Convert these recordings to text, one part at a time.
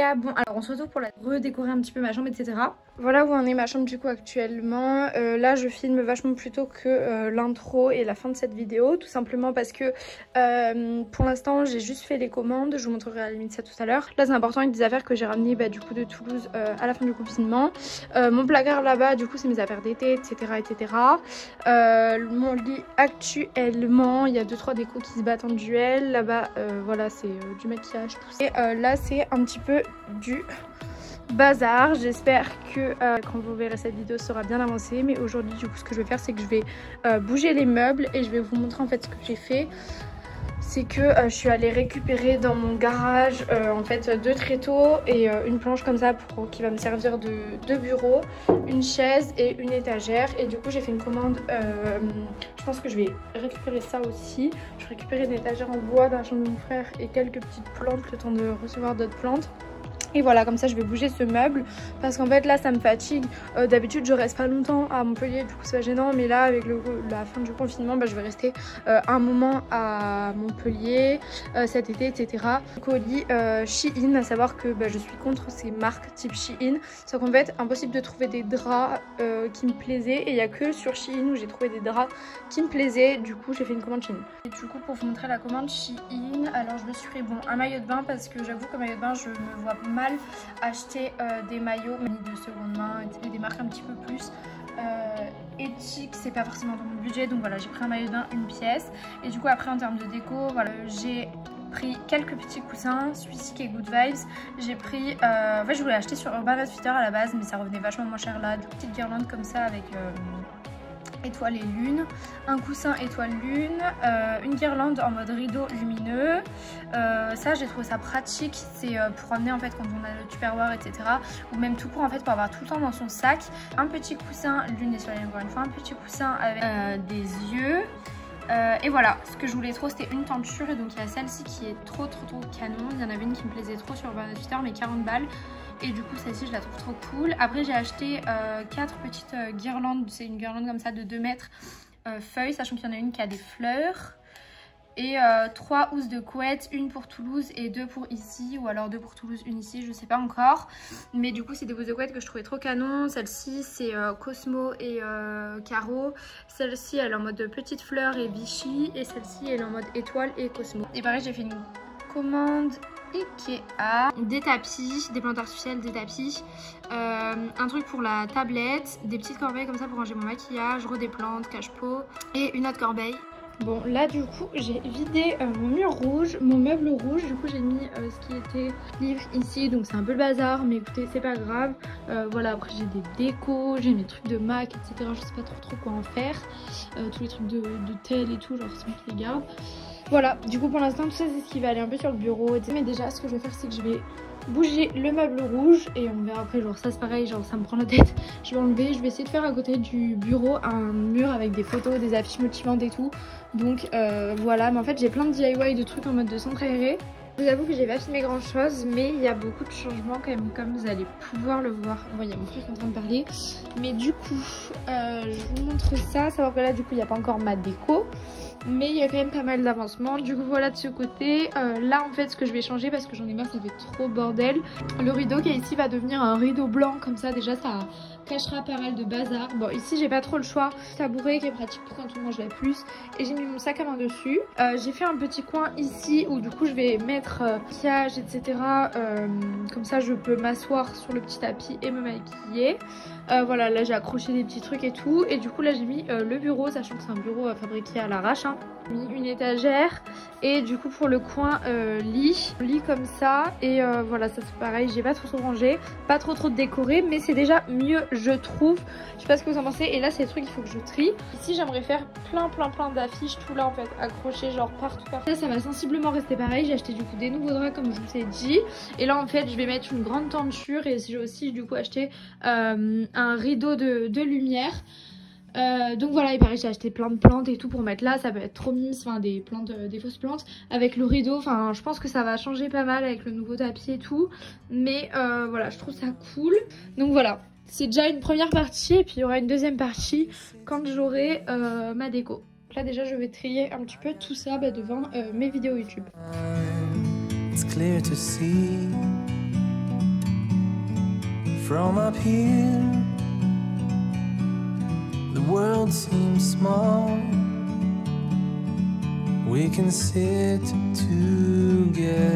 gars, bon alors on se retrouve pour la redécorer un petit peu ma chambre, etc. Voilà où en est ma chambre du coup actuellement. Là je filme vachement plus tôt que l'intro et la fin de cette vidéo, tout simplement parce que pour l'instant j'ai juste fait les commandes. Je vous montrerai à la limite ça tout à l'heure. Là c'est important avec des affaires que j'ai ramenées du coup de Toulouse à la fin du confinement. Mon placard là-bas du coup c'est mes affaires d'été, etc., etc. Mon lit actuellement, il y a 2-3 décos qui se battent en duel. Là-bas voilà c'est du maquillage tout ça. Et là c'est un petit peu du bazar. J'espère que quand vous verrez cette vidéo ça sera bien avancé, mais aujourd'hui du coup ce que je vais faire c'est que je vais bouger les meubles et je vais vous montrer en fait ce que j'ai fait. C'est que je suis allée récupérer dans mon garage en fait 2 tréteaux et une planche comme ça qui va me servir de bureau, une chaise et une étagère. Et du coup j'ai fait une commande, je pense que je vais récupérer ça aussi. Je vais récupérer une étagère en bois dans la chambre de mon frère et quelques petites plantes le temps de recevoir d'autres plantes. Et voilà, comme ça je vais bouger ce meuble parce qu'en fait là ça me fatigue. D'habitude je reste pas longtemps à Montpellier, du coup c'est pas gênant, mais là avec la fin du confinement je vais rester un moment à Montpellier cet été, etc. Colis Shein, à savoir que je suis contre ces marques type Shein. C'est qu'en fait impossible de trouver des draps qui me plaisaient, et il n'y a que sur Shein où j'ai trouvé des draps qui me plaisaient. Du coup j'ai fait une commande Shein. Et du coup pour vous montrer la commande Shein, alors je me suis pris un maillot de bain parce que j'avoue que maillot de bain je me vois mal acheter des maillots de seconde main et des marques un petit peu plus éthiques, c'est pas forcément dans mon budget, donc voilà j'ai pris un maillot de bain, une pièce. Et du coup après en termes de déco, voilà j'ai pris quelques petits coussins, celui-ci qui est Good Vibes. J'ai pris, en fait je voulais acheter sur Urban Outfitters à la base mais ça revenait vachement moins cher là, des petites guirlandes comme ça avec étoile et lune, un coussin étoile lune, une guirlande en mode rideau lumineux. Ça j'ai trouvé ça pratique, c'est pour emmener en fait quand on a le tupperware, etc. ou même tout court en fait pour avoir tout le temps dans son sac. Un petit coussin lune et soleil encore une fois, un petit coussin avec des yeux. Et voilà, ce que je voulais trop c'était une tenture, et donc il y a celle-ci qui est trop canon. Il y en avait une qui me plaisait trop sur Urban Outfitters mais 40 balles. Et du coup celle-ci je la trouve trop cool. Après j'ai acheté 4 petites guirlandes, c'est une guirlande comme ça de 2 mètres feuilles, sachant qu'il y en a une qui a des fleurs. Et 3 housses de couette, une pour Toulouse et 2 pour ici, ou alors 2 pour Toulouse, une ici, je sais pas encore. Mais du coup c'est des housses de couette que je trouvais trop canon. Celle-ci c'est Cosmo et Caro. Celle-ci elle est en mode petite fleur et Vichy, et celle-ci elle est en mode étoile et Cosmo. Et pareil j'ai fait une commande Ikea, des tapis, des plantes artificielles, des tapis, un truc pour la tablette, des petites corbeilles comme ça pour ranger mon maquillage, des plantes, cache-pot et une autre corbeille. Bon là du coup j'ai vidé mon mur rouge, mon meuble rouge. Du coup j'ai mis ce qui était livre ici, donc c'est un peu le bazar, mais écoutez c'est pas grave. Voilà, après j'ai des décos, j'ai mes trucs de Mac, etc. Je sais pas trop quoi en faire, tous les trucs de tel et tout, genre c'est moi qui les garde. Voilà, du coup pour l'instant tout ça c'est ce qui va aller un peu sur le bureau, etc. Mais déjà ce que je vais faire c'est que je vais bouger le meuble rouge et on verra après. Genre ça c'est pareil, genre ça me prend la tête, je vais enlever. Je vais essayer de faire à côté du bureau un mur avec des photos, des affiches motivantes et tout. Donc voilà, mais en fait j'ai plein de DIY de trucs en mode de centre aéré. Je vous avoue que j'ai pas filmé grand chose, mais il y a beaucoup de changements quand même, comme vous allez pouvoir le voir. Bon, il y a mon frère qui est en train de parler, mais du coup je vous montre ça. Savoir que là du coup il n'y a pas encore ma déco, mais il y a quand même pas mal d'avancement. Du coup voilà de ce côté. Là en fait ce que je vais changer, parce que j'en ai marre, ça fait trop bordel. Le rideau qui est ici va devenir un rideau blanc, comme ça déjà ça cachera pas mal de bazar. Bon ici j'ai pas trop le choix. Tabouret qui est pratique pour quand on mange la plus, et j'ai mis mon sac à main dessus. J'ai fait un petit coin ici où du coup je vais mettre maquillage, etc. Comme ça je peux m'asseoir sur le petit tapis et me maquiller. Voilà, là j'ai accroché des petits trucs et tout. Et du coup là j'ai mis le bureau, sachant que c'est un bureau fabriqué à l'arrache, hein. J'ai mis une étagère, et du coup pour le coin lit comme ça. Et voilà, ça c'est pareil, j'ai pas trop rangé, pas trop décoré, mais c'est déjà mieux je trouve. Je sais pas ce que vous en pensez. Et là c'est le truc, il faut que je trie. Ici j'aimerais faire plein d'affiches, tout là en fait accroché genre partout. Là ça va sensiblement rester pareil. J'ai acheté du coup des nouveaux draps comme je vous ai dit. Et là en fait je vais mettre une grande tenture, et j'ai aussi du coup acheté un rideau de lumière. Donc voilà, et pareil j'ai acheté plein de plantes et tout pour mettre là, ça peut être trop mime, enfin des plantes, des fausses plantes avec le rideau. Enfin je pense que ça va changer pas mal avec le nouveau tapis et tout, mais voilà je trouve ça cool. Donc voilà, c'est déjà une première partie, et puis il y aura une deuxième partie quand j'aurai ma déco. Là déjà je vais trier un petit peu tout ça devant mes vidéos YouTube. It's clear to see From up here, the world seems small. We can sit together.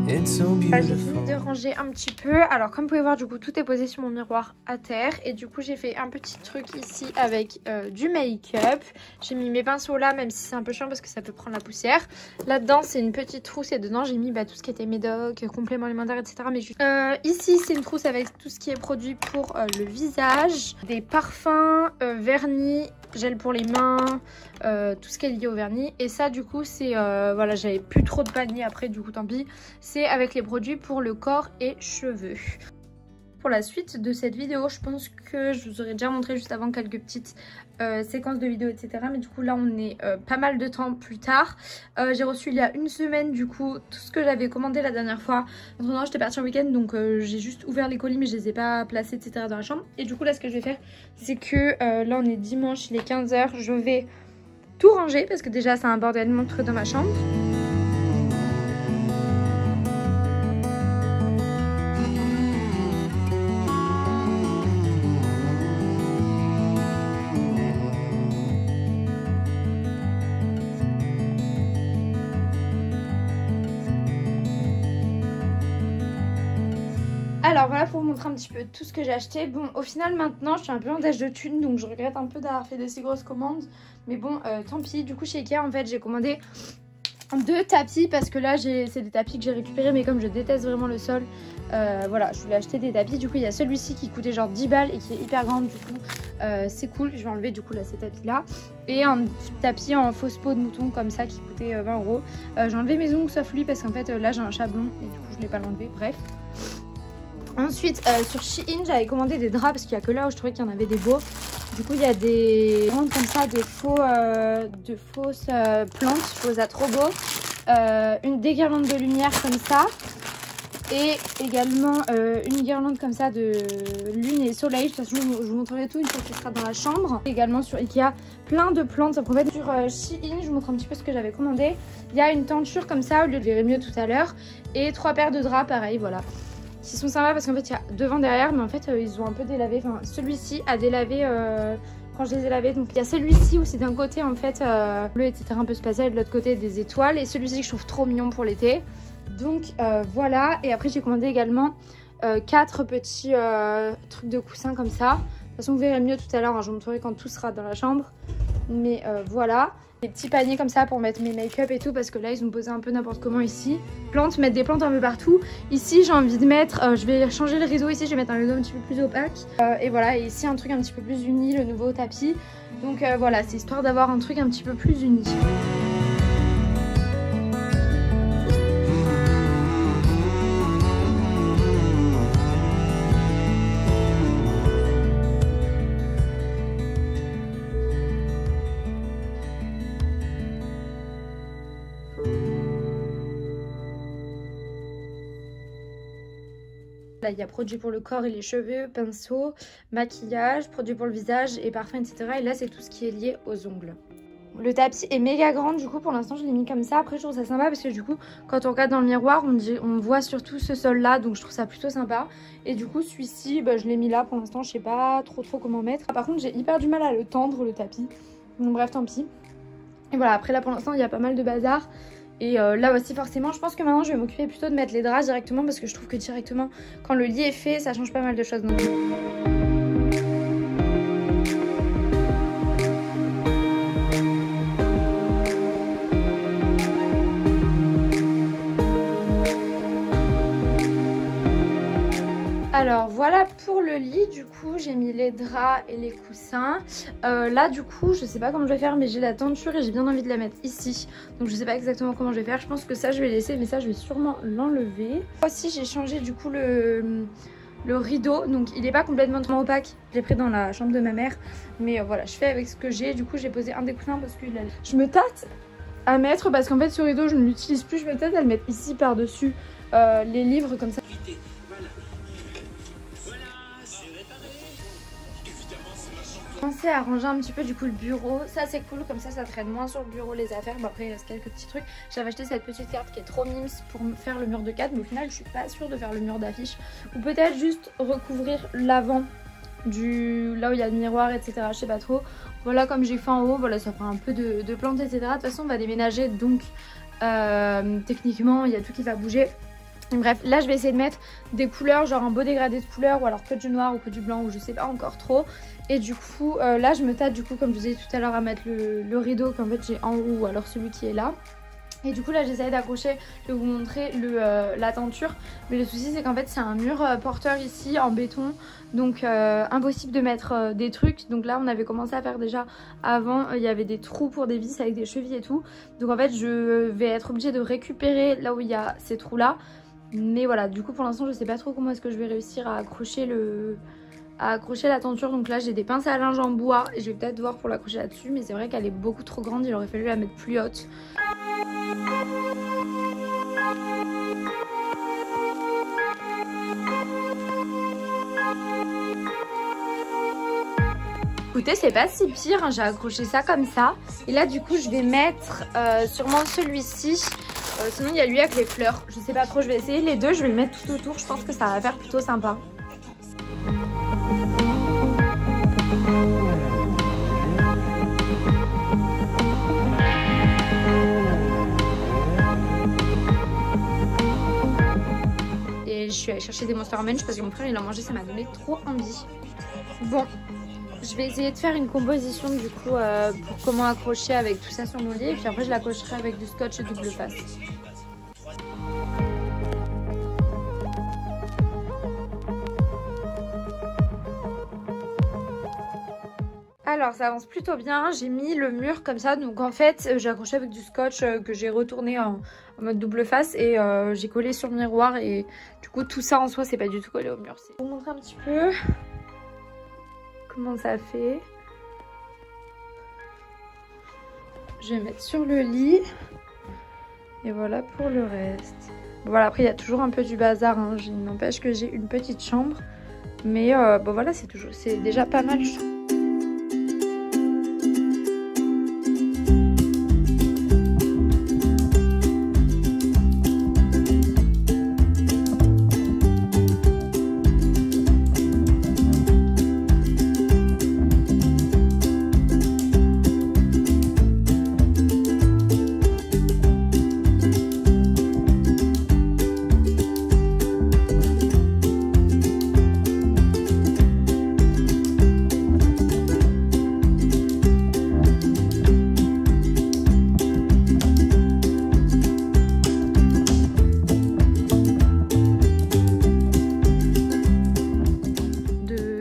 It's so beautiful. J'ai fini de ranger un petit peu. Alors comme vous pouvez voir, du coup tout est posé sur mon miroir à terre. Et du coup j'ai fait un petit truc ici avec du make-up. J'ai mis mes pinceaux là, même si c'est un peu chiant parce que ça peut prendre la poussière. Là-dedans c'est une petite trousse et dedans j'ai mis tout ce qui était médoc, compléments alimentaires, etc. Mais juste... ici c'est une trousse avec tout ce qui est produit pour le visage. Des parfums, vernis, gel pour les mains, tout ce qui est lié au vernis. Et ça du coup c'est... voilà, j'avais plus trop de panier après, du coup tant pis. C'est avec les produits pour le corps et cheveux. Pour la suite de cette vidéo, je pense que je vous aurais déjà montré juste avant quelques petites séquences de vidéos, etc. Mais du coup là on est pas mal de temps plus tard. J'ai reçu il y a une semaine du coup tout ce que j'avais commandé la dernière fois. Maintenant j'étais partie en week-end, donc j'ai juste ouvert les colis mais je les ai pas placés, etc. dans la chambre. Et du coup là ce que je vais faire, c'est que là on est dimanche, il est 15 h. Je vais tout ranger parce que déjà c'est un bordel monstrueux dans ma chambre. Alors voilà pour vous montrer un petit peu tout ce que j'ai acheté. Bon, au final maintenant je suis un peu en dèche de thunes, donc je regrette un peu d'avoir fait de si grosses commandes. Mais bon, tant pis. Du coup chez Ikea en fait j'ai commandé 2 tapis parce que là c'est des tapis que j'ai récupérés, mais comme je déteste vraiment le sol, voilà, je voulais acheter des tapis. Du coup il y a celui-ci qui coûtait genre 10 balles et qui est hyper grand, du coup c'est cool. Je vais enlever du coup là ces tapis là. Et un tapis en fausse peau de mouton comme ça qui coûtait 20 €. J'ai enlevé mes ongles sauf lui parce qu'en fait là j'ai un chat blond et du coup je l'ai pas enlevé, bref. Ensuite sur Shein j'avais commandé des draps parce qu'il n'y a que là où je trouvais qu'il y en avait des beaux. Du coup il y a des comme ça, des fausses plantes, je trouve ça trop beau. Des guirlandes de lumière comme ça. Et également une guirlande comme ça de lune et soleil. De toute façon je vous montrerai tout une fois qu'il sera dans la chambre. Également sur Ikea plein de plantes. Ça promet. Sur Shein je vous montre un petit peu ce que j'avais commandé. Il y a une tenture comme ça au lieu de verrez mieux tout à l'heure. Et 3 paires de draps pareil, voilà. Qui sont sympas parce qu'en fait il y a devant derrière, mais en fait ils ont un peu délavé. Enfin celui-ci a délavé quand je les ai lavés. Donc il y a celui-ci où c'est d'un côté en fait bleu etc, un peu spatial, et de l'autre côté des étoiles. Et celui-ci que je trouve trop mignon pour l'été. Donc voilà. Et après j'ai commandé également 4 petits trucs de coussins comme ça. De toute façon vous verrez mieux tout à l'heure, hein, je vous montrerai quand tout sera dans la chambre. Mais voilà. Des petits paniers comme ça pour mettre mes make-up et tout, parce que là ils ont posé un peu n'importe comment ici. Mettre des plantes un peu partout. Ici j'ai envie de mettre, je vais changer le rideau ici, je vais mettre un rideau un petit peu plus opaque. Et voilà, et ici un truc un petit peu plus uni, le nouveau tapis. Donc voilà, c'est histoire d'avoir un truc un petit peu plus uni. Là, il y a produits pour le corps et les cheveux, pinceau, maquillage, produits pour le visage et parfum, etc. Et là, c'est tout ce qui est lié aux ongles. Le tapis est méga grand, du coup, pour l'instant, je l'ai mis comme ça. Après, je trouve ça sympa parce que du coup, quand on regarde dans le miroir, on voit surtout ce sol-là. Donc, je trouve ça plutôt sympa. Et du coup, celui-ci, je l'ai mis là pour l'instant. Je sais pas trop comment mettre. Par contre, j'ai hyper du mal à le tendre, le tapis. Donc, bref, tant pis. Et voilà, après, là, pour l'instant, il y a pas mal de bazar. Et là aussi forcément je pense que maintenant je vais m'occuper plutôt de mettre les draps directement, parce que je trouve que directement quand le lit est fait ça change pas mal de choses. Donc... Alors voilà pour le lit, du coup j'ai mis les draps et les coussins. Là du coup je sais pas comment je vais faire, mais j'ai la tenture et j'ai bien envie de la mettre ici. Donc je sais pas exactement comment je vais faire, je pense que ça je vais laisser, mais ça je vais sûrement l'enlever. Aussi j'ai changé du coup le rideau, donc il est pas complètement opaque. Je l'ai pris dans la chambre de ma mère, mais voilà je fais avec ce que j'ai. Du coup j'ai posé un des coussins parce que je me tâte à mettre, parce qu'en fait ce rideau je ne l'utilise plus. Je me tâte à le mettre ici par dessus les livres comme ça. Commencer à ranger un petit peu du coup le bureau, ça c'est cool, comme ça traîne moins sur le bureau les affaires. Bon après il reste quelques petits trucs. J'avais acheté cette petite carte qui est trop mimes pour faire le mur de cadre, mais au final je suis pas sûre de faire le mur d'affiche. Ou peut-être juste recouvrir l'avant du là où il y a le miroir, etc. Je sais pas trop. Voilà, comme j'ai fait en haut, voilà, ça fera un peu de plantes, etc. De toute façon on va déménager, donc techniquement il y a tout qui va bouger. Bref, là je vais essayer de mettre des couleurs, genre un beau dégradé de couleurs, ou alors que du noir ou que du blanc, ou je sais pas encore trop. Et du coup là je me tâte du coup, comme je vous ai dit tout à l'heure, à mettre le rideau qu'en fait j'ai en haut, ou alors celui qui est là. Et du coup là j'essaie d'accrocher, je vais vous montrer la tenture. Mais le souci c'est qu'en fait c'est un mur porteur ici en béton, donc impossible de mettre des trucs. Donc là on avait commencé à faire déjà avant, il y avait des trous pour des vis avec des chevilles et tout. Donc en fait je vais être obligée de récupérer là où il y a ces trous là. Mais voilà, du coup pour l'instant je sais pas trop comment est-ce que je vais réussir à accrocher la tenture. Donc là j'ai des pinces à linge en bois et je vais peut-être voir pour l'accrocher là-dessus. Mais c'est vrai qu'elle est beaucoup trop grande, il aurait fallu la mettre plus haute. Écoutez, c'est pas si pire, hein, j'ai accroché ça comme ça. Et là du coup je vais mettre sûrement celui-ci. Sinon il y a lui avec les fleurs, je sais pas trop, je vais essayer les deux, je vais le mettre tout autour, je pense que ça va faire plutôt sympa. Et je suis allée chercher des Monster Munch parce que mon frère il a mangé, ça m'a donné trop envie. Bon, je vais essayer de faire une composition du coup pour comment accrocher avec tout ça sur mon lit. Et puis après je l'accrocherai avec du scotch double face. Alors ça avance plutôt bien, j'ai mis le mur comme ça, donc en fait j'ai accroché avec du scotch que j'ai retourné en mode double face et j'ai collé sur le miroir, et du coup tout ça en soi c'est pas du tout collé au mur. Je vais vous montrer un petit peu comment ça fait. Je vais mettre sur le lit et voilà pour le reste. Voilà, après il y a toujours un peu du bazar, hein. Il n'empêche que j'ai une petite chambre, mais bon voilà, c'est déjà pas mal je trouve.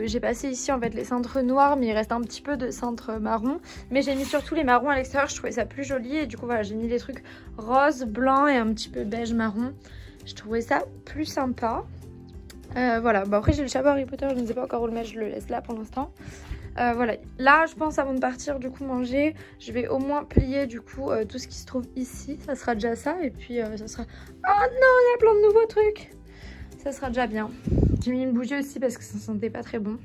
J'ai passé ici en fait les cintres noirs, mais il reste un petit peu de cintre marron. Mais j'ai mis surtout les marrons à l'extérieur, je trouvais ça plus joli. Et du coup voilà, j'ai mis les trucs rose, blanc et un petit peu beige marron. Je trouvais ça plus sympa. Voilà, bon, après j'ai le chapeau Harry Potter, je ne sais pas encore où le mettre, je le laisse là pour l'instant. Voilà, là je pense avant de partir du coup manger, je vais au moins plier du coup tout ce qui se trouve ici. Ça sera déjà ça, et puis ça sera... Oh non, il y a plein de nouveaux trucs. Ça sera déjà bien. J'ai mis une bougie aussi parce que ça sentait pas très bon.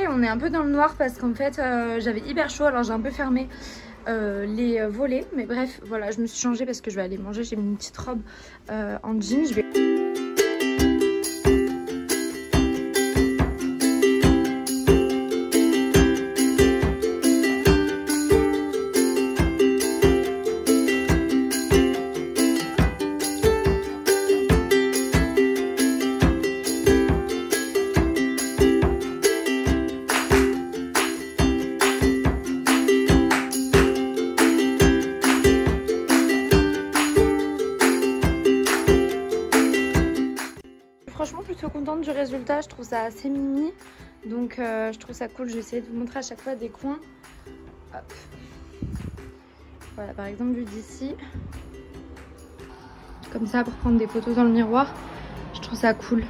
On est un peu dans le noir parce qu'en fait j'avais hyper chaud, alors j'ai un peu fermé les volets. Mais bref, voilà, je me suis changée parce que je vais aller manger. J'ai mis une petite robe en jean. Je vais... Franchement plutôt contente du résultat, je trouve ça assez mini, donc je trouve ça cool. Je vais essayer de vous montrer à chaque fois des coins. Hop. Voilà, par exemple vu d'ici, comme ça pour prendre des photos dans le miroir, je trouve ça cool.